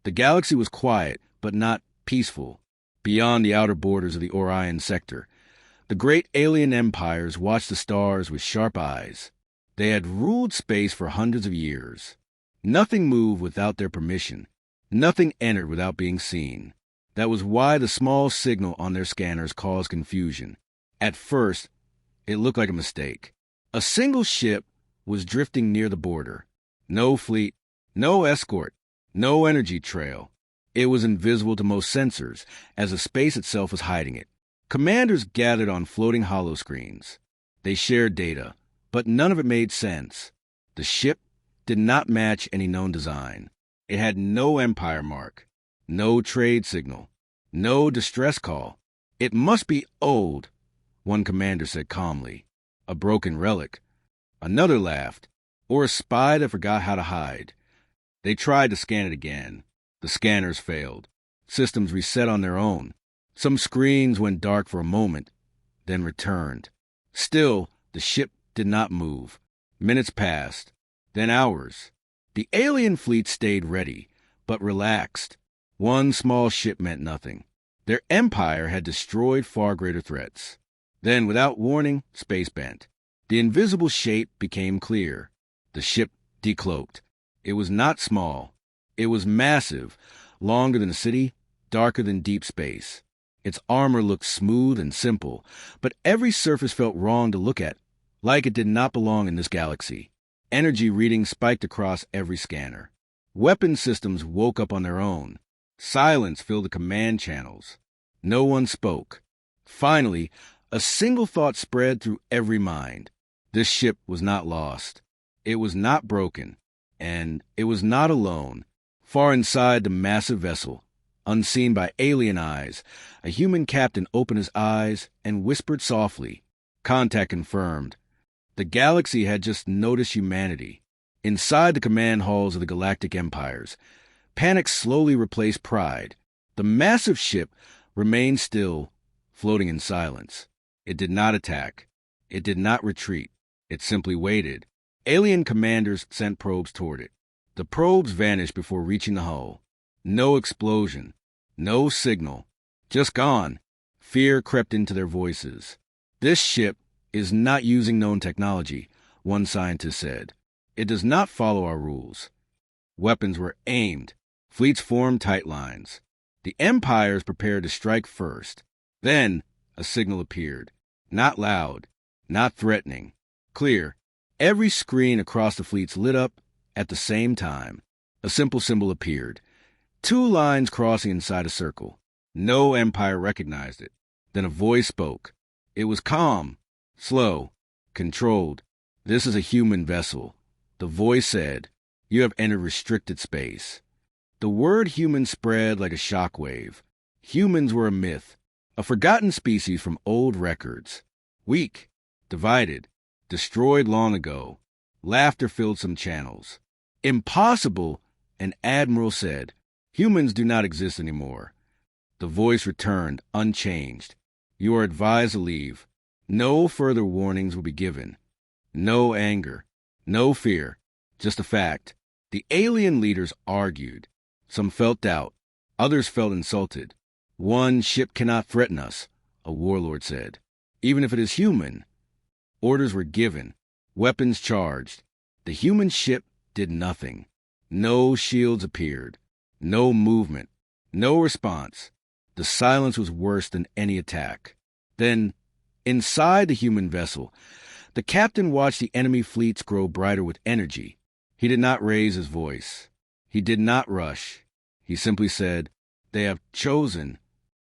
The galaxy was quiet, but not peaceful. Beyond the outer borders of the Orion sector, the great alien empires watched the stars with sharp eyes. They had ruled space for hundreds of years. Nothing moved without their permission. Nothing entered without being seen. That was why the small signal on their scanners caused confusion. At first, it looked like a mistake. A single ship was drifting near the border. No fleet, no escort, no energy trail. It was invisible to most sensors, as the space itself was hiding it. Commanders gathered on floating holoscreens. They shared data, but none of it made sense. The ship did not match any known design. It had no empire mark, no trade signal, no distress call. It must be old, one commander said calmly. A broken relic. Another laughed. Or a spy that forgot how to hide. They tried to scan it again. The scanners failed. Systems reset on their own. Some screens went dark for a moment, then returned. Still, the ship did not move. Minutes passed, then hours. The alien fleet stayed ready, but relaxed. One small ship meant nothing. Their empire had destroyed far greater threats. Then, without warning, space bent. The invisible shape became clear. The ship decloaked. It was not small. It was massive, longer than a city, darker than deep space. Its armor looked smooth and simple, but every surface felt wrong to look at, like it did not belong in this galaxy. Energy readings spiked across every scanner. Weapon systems woke up on their own. Silence filled the command channels. No one spoke. Finally, a single thought spread through every mind. This ship was not lost. It was not broken. And it was not alone. Far inside the massive vessel, unseen by alien eyes, a human captain opened his eyes and whispered softly. Contact confirmed. The galaxy had just noticed humanity. Inside the command halls of the galactic empires, panic slowly replaced pride. The massive ship remained still, floating in silence. It did not attack. It did not retreat. It simply waited. Alien commanders sent probes toward it. The probes vanished before reaching the hull. No explosion. No signal. Just gone. Fear crept into their voices. This ship is not using known technology, one scientist said. It does not follow our rules. Weapons were aimed. Fleets formed tight lines. The empires prepared to strike first. Then a signal appeared. Not loud. Not threatening. Clear. Every screen across the fleets lit up at the same time. A simple symbol appeared. Two lines crossing inside a circle. No empire recognized it. Then a voice spoke. It was calm, slow, controlled. This is a human vessel. The voice said, "You have entered restricted space." The word human spread like a shockwave. Humans were a myth, a forgotten species from old records. Weak, divided, destroyed long ago. Laughter filled some channels. "Impossible," an admiral said. "Humans do not exist anymore." The voice returned, unchanged. "You are advised to leave. No further warnings will be given. No anger. No fear. Just a fact." The alien leaders argued. Some felt doubt. Others felt insulted. "One ship cannot threaten us," a warlord said. "Even if it is human." Orders were given. Weapons charged. The human ship did nothing. No shields appeared. No movement. No response. The silence was worse than any attack. Then, inside the human vessel, the captain watched the enemy fleets grow brighter with energy. He did not raise his voice. He did not rush. He simply said, "They have chosen."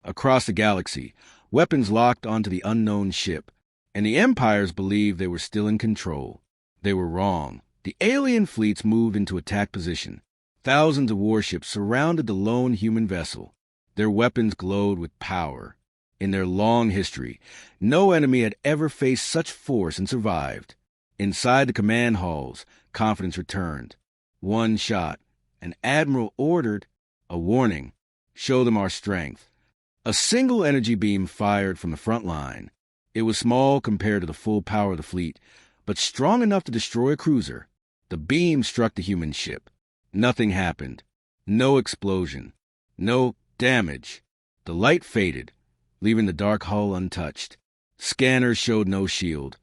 Across the galaxy, weapons locked onto the unknown ship, and the empires believed they were still in control. They were wrong. The alien fleets moved into attack position. Thousands of warships surrounded the lone human vessel. Their weapons glowed with power. In their long history, no enemy had ever faced such force and survived. Inside the command halls, confidence returned. One shot. An admiral ordered, a warning. "Show them our strength." A single energy beam fired from the front line. It was small compared to the full power of the fleet, but strong enough to destroy a cruiser. The beam struck the human ship. Nothing happened. No explosion. No damage. The light faded, leaving the dark hull untouched. Scanners showed no shield,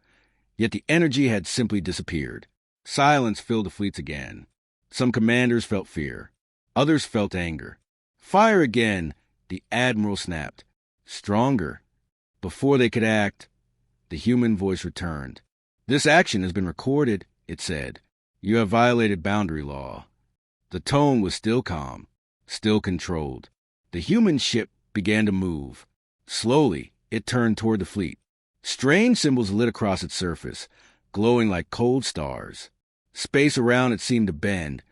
yet the energy had simply disappeared. Silence filled the fleets again. Some commanders felt fear. Others felt anger. Fire again, the admiral snapped. Stronger. Before they could act, the human voice returned. This action has been recorded, it said. You have violated boundary law. The tone was still calm, still controlled. The human ship began to move. Slowly, it turned toward the fleet. Strange symbols lit across its surface, glowing like cold stars. Space around it seemed to bend,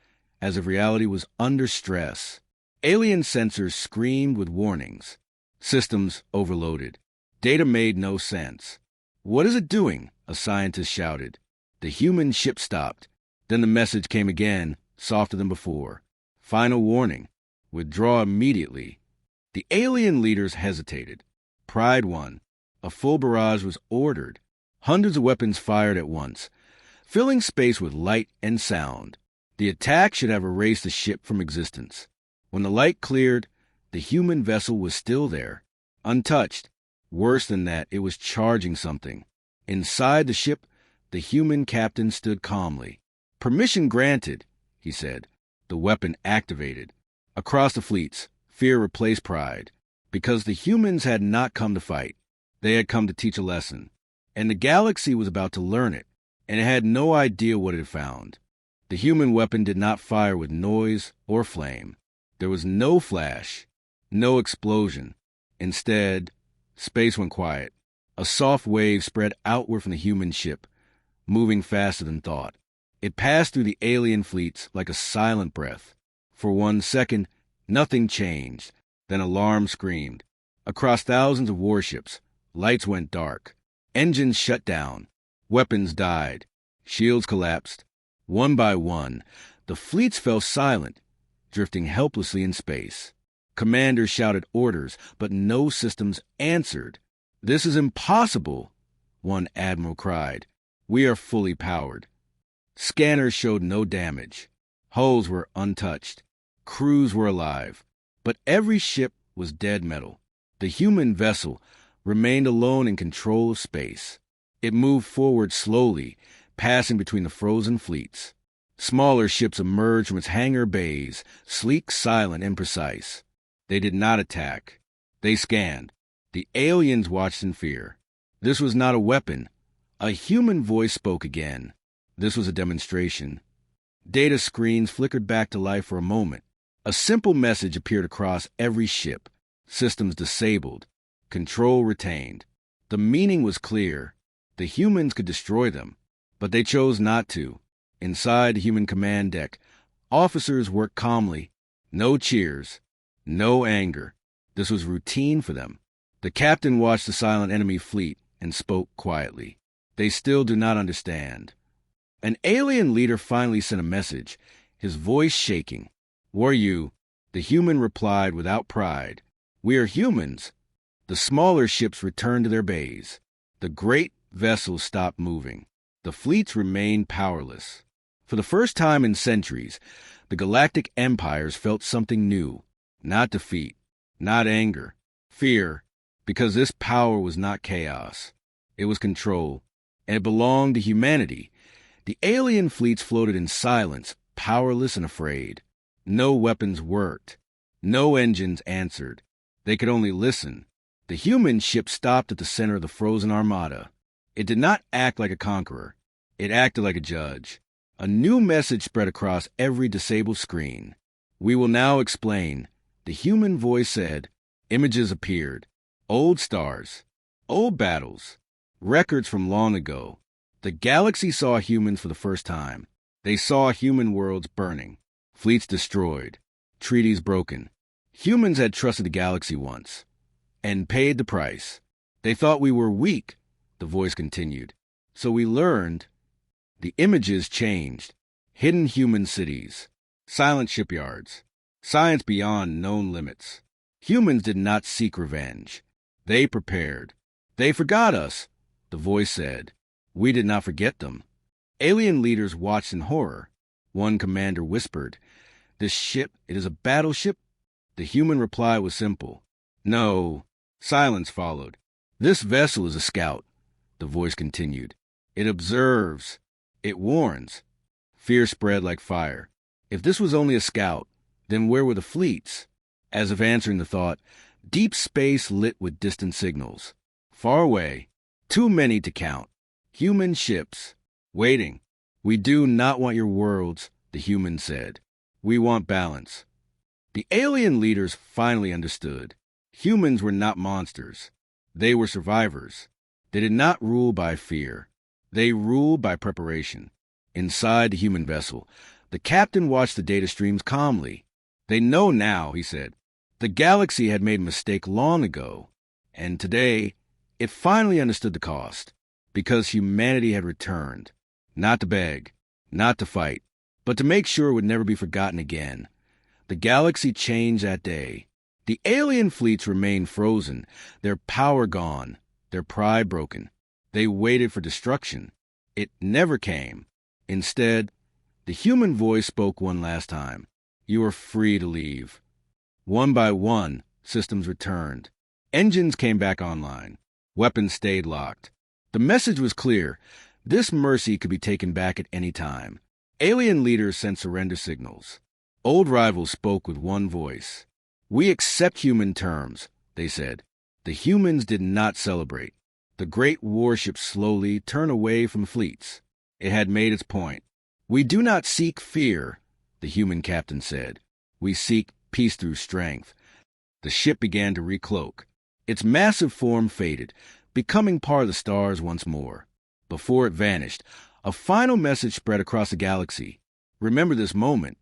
as if reality was under stress. Alien sensors screamed with warnings. Systems overloaded. Data made no sense. "What is it doing?" a scientist shouted. The human ship stopped. Then the message came again, softer than before. "Final warning. Withdraw immediately." The alien leaders hesitated. Pride won. A full barrage was ordered. Hundreds of weapons fired at once, filling space with light and sound. The attack should have erased the ship from existence. When the light cleared, the human vessel was still there, untouched. Worse than that, it was charging something. Inside the ship, the human captain stood calmly. "Permission granted," he said. The weapon activated. Across the fleets, fear replaced pride, because the humans had not come to fight. They had come to teach a lesson, and the galaxy was about to learn it, and it had no idea what it had found. The human weapon did not fire with noise or flame. There was no flash, no explosion. Instead, space went quiet. A soft wave spread outward from the human ship, moving faster than thought. It passed through the alien fleets like a silent breath. For 1 second, nothing changed. Then alarm screamed. Across thousands of warships, lights went dark. Engines shut down. Weapons died. Shields collapsed. One by one, the fleets fell silent, drifting helplessly in space. Commanders shouted orders, but no systems answered. "This is impossible," one admiral cried. "We are fully powered." Scanners showed no damage. Hulls were untouched. Crews were alive. But every ship was dead metal. The human vessel remained alone in control of space. It moved forward slowly, passing between the frozen fleets. Smaller ships emerged from its hangar bays, sleek, silent, and precise. They did not attack. They scanned. The aliens watched in fear. This was not a weapon. A human voice spoke again. This was a demonstration. Data screens flickered back to life for a moment. A simple message appeared across every ship. Systems disabled. Control retained. The meaning was clear. The humans could destroy them, but they chose not to. Inside the human command deck, officers worked calmly. No cheers. No anger. This was routine for them. The captain watched the silent enemy fleet and spoke quietly. "They still do not understand." An alien leader finally sent a message, his voice shaking. "Who are you?" The human replied without pride. "We are humans." The smaller ships returned to their bays. The great vessels stopped moving. The fleets remained powerless. For the first time in centuries, the galactic empires felt something new. Not defeat, not anger, fear, because this power was not chaos. It was control, and it belonged to humanity. The alien fleets floated in silence, powerless and afraid. No weapons worked. No engines answered. They could only listen. The human ship stopped at the center of the frozen armada. It did not act like a conqueror. It acted like a judge. A new message spread across every disabled screen. "We will now explain," the human voice said. Images appeared. Old stars. Old battles. Records from long ago. The galaxy saw humans for the first time. They saw human worlds burning. Fleets destroyed. Treaties broken. Humans had trusted the galaxy once, and paid the price. They thought we were weak, the voice continued. So we learned. The images changed. Hidden human cities. Silent shipyards. Science beyond known limits. Humans did not seek revenge. They prepared. "They forgot us," the voice said. "We did not forget them." Alien leaders watched in horror. One commander whispered, This ship, it is a battleship? The human reply was simple. No. Silence followed. This vessel is a scout, the voice continued. It observes. It warns. Fear spread like fire. If this was only a scout, then where were the fleets? As if answering the thought, deep space lit with distant signals. Far away, too many to count. Human ships, waiting. We do not want your worlds, the humans said. We want balance. The alien leaders finally understood. Humans were not monsters. They were survivors. They did not rule by fear. They ruled by preparation. Inside the human vessel, the captain watched the data streams calmly. They know now, he said. The galaxy had made a mistake long ago, and today it finally understood the cost, because humanity had returned, not to beg, not to fight, but to make sure it would never be forgotten again. The galaxy changed that day. The alien fleets remained frozen, their power gone, their pride broken. They waited for destruction. It never came. Instead, the human voice spoke one last time. You are free to leave. One by one, systems returned. Engines came back online. Weapons stayed locked. The message was clear. This mercy could be taken back at any time. Alien leaders sent surrender signals. Old rivals spoke with one voice. We accept human terms, they said. The humans did not celebrate. The great warship slowly turned away from fleets. It had made its point. We do not seek fear, the human captain said. We seek peace through strength. The ship began to recloak. Its massive form faded, becoming part of the stars once more. Before it vanished, a final message spread across the galaxy. Remember this moment.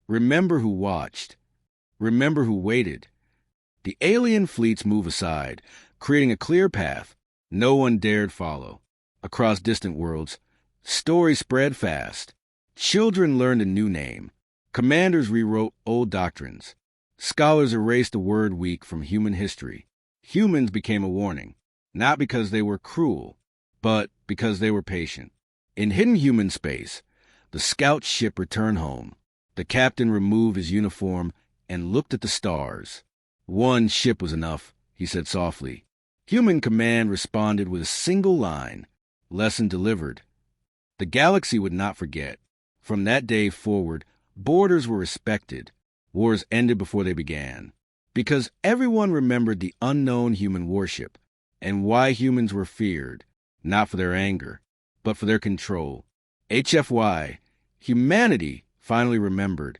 Remember who watched. Remember who waited. The alien fleets moved aside, creating a clear path. No one dared follow. Across distant worlds, stories spread fast. Children learned a new name. Commanders rewrote old doctrines. Scholars erased the word weak from human history. Humans became a warning, not because they were cruel, but because they were patient. In hidden human space, the scout ship returned home. The captain removed his uniform and looked at the stars. One ship was enough, he said softly. Human command responded with a single line. Lesson delivered. The galaxy would not forget. From that day forward, borders were respected. Wars ended before they began. Because everyone remembered the unknown human warship and why humans were feared, not for their anger, but for their control. HFY, humanity, finally remembered.